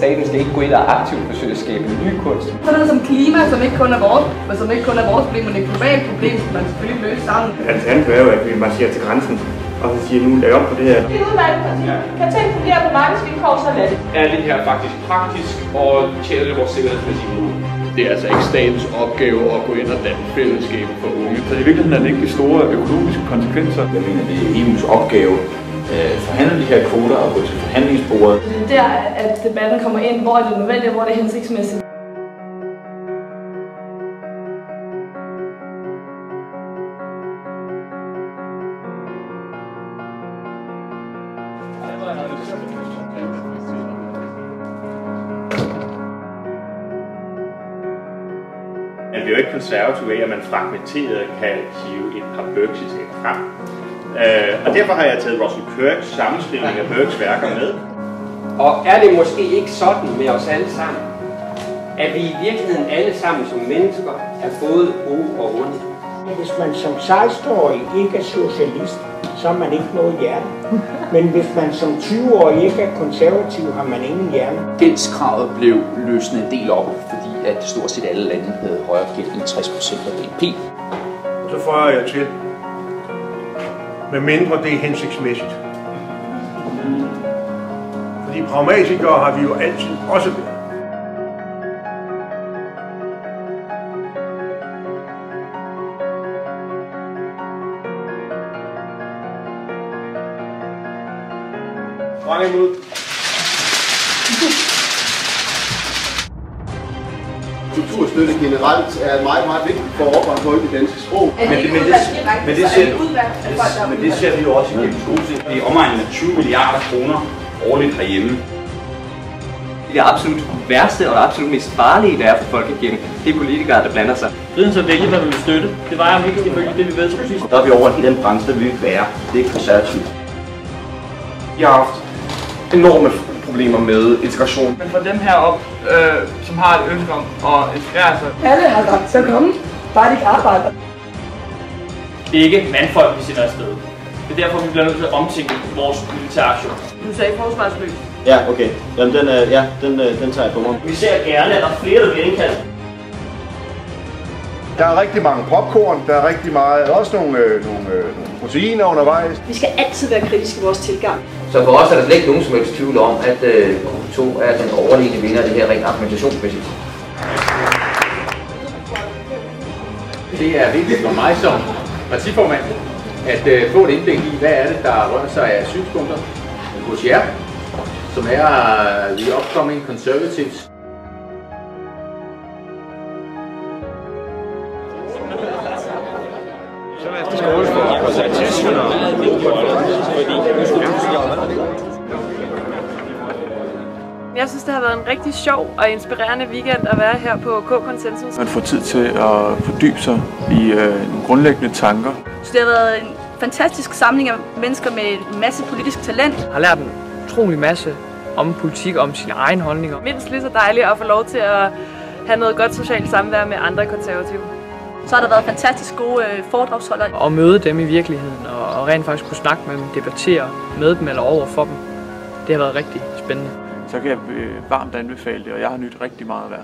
staten skal ikke gå ind og aktivt forsøge at skabe ny kunst. Sådan noget som klima, som ikke kun er vores problem, men et globalt problem, som man selvfølgelig løse sammen. Alternativet er jo, at vi marcherer til grænsen og så siger, nu laver op på det her. Det er udvalgt parti. Kan ting fungere på markedsvilkår, så lad det. Er det her faktisk praktisk, og tjener det vores sikkerhedsmæssige mål? Det er altså ikke statens opgave at gå ind og danne fællesskaber for unge. Så i virkeligheden er det ikke de store økonomiske konsekvenser. Jeg mener, det er EU's opgave at forhandle de her kvoter og gå til forhandlingsbordet. Det er der, at debatten kommer ind, hvor er det nødvendigt og hvor er det hensigtsmæssigt. Man bliver jo ikke konservativ af, at man fragmenteret kan hive et par Burke-citater frem. Og derfor har jeg taget Russell Kirks sammenskrivning af Burkes værker med. Og er det måske ikke sådan med os alle sammen, at vi i virkeligheden alle sammen som mennesker er både gode og onde? Hvis man som 16-årig ikke er socialist, så har man ikke noget hjerne. Men hvis man som 20-årig ikke er konservativ, har man ingen hjerne. Gældskravet blev løsnet en del op, fordi at stort set alle lande havde højere gæld end 60% af BNP. Så får jeg til, med mindre det er hensigtsmæssigt. Fordi pragmatikere har vi jo altid også været. Dreng imod. Kulturstøtte generelt er meget, meget vigtigt for at opretholde det danske sprog. Men det ser vi jo også igennem skoleting. Det er omegnen af 20 milliarder kroner årligt herhjemme. Det absolut værste og det absolut mest farlige, der er for folkekirken, det er politikere, der blander sig. Friheden så vælge, hvad vi vil støtte. Det var jo ikke ifølge det, vi ved så præcis. Der er vi over i den branche, der vi vil være. Det er konservativt. Jeg har haft enorme problemer med integration. Men for dem heroppe, som har et ønske om at integrere sig. Alle har ret til at komme, bare de ikke arbejder. Det er ikke mandfolk, vi sender afsted. Det er derfor, vi bliver nødt til at omtænke vores militære aktion. Du sagde forsvarsløs. Ja, okay. Jamen, den tager jeg på mig. Vi ser gerne, at der er flere, der bliver indkaldt. Der er rigtig mange popcorn, der er rigtig meget, også nogle proteiner undervejs. Vi skal altid være kritiske i vores tilgang. Så for os er der slet ikke nogen som helst tvivl om, at Q2 er den overlegne vinder af det her rent argumentationsmæssigt. Det er vigtigt for mig som partiformand at få et indblik i, hvad er det, der rører sig af synspunkter hos jer, som er the upcoming conservatives. Jeg synes, det har været en rigtig sjov og inspirerende weekend at være her på K-Konsensus. Man får tid til at fordybe sig i nogle grundlæggende tanker. Så det har været en fantastisk samling af mennesker med en masse politisk talent. Jeg har lært en utrolig masse om politik og om sine egne holdninger. Mindst lige så dejligt at få lov til at have noget godt socialt samvær med andre konservative. Så har der været fantastisk gode foredragsholdere. Og møde dem i virkeligheden og rent faktisk kunne snakke med dem, debattere med dem eller over for dem. Det har været rigtig spændende. Så kan jeg varmt anbefale det, og jeg har nydt rigtig meget at være.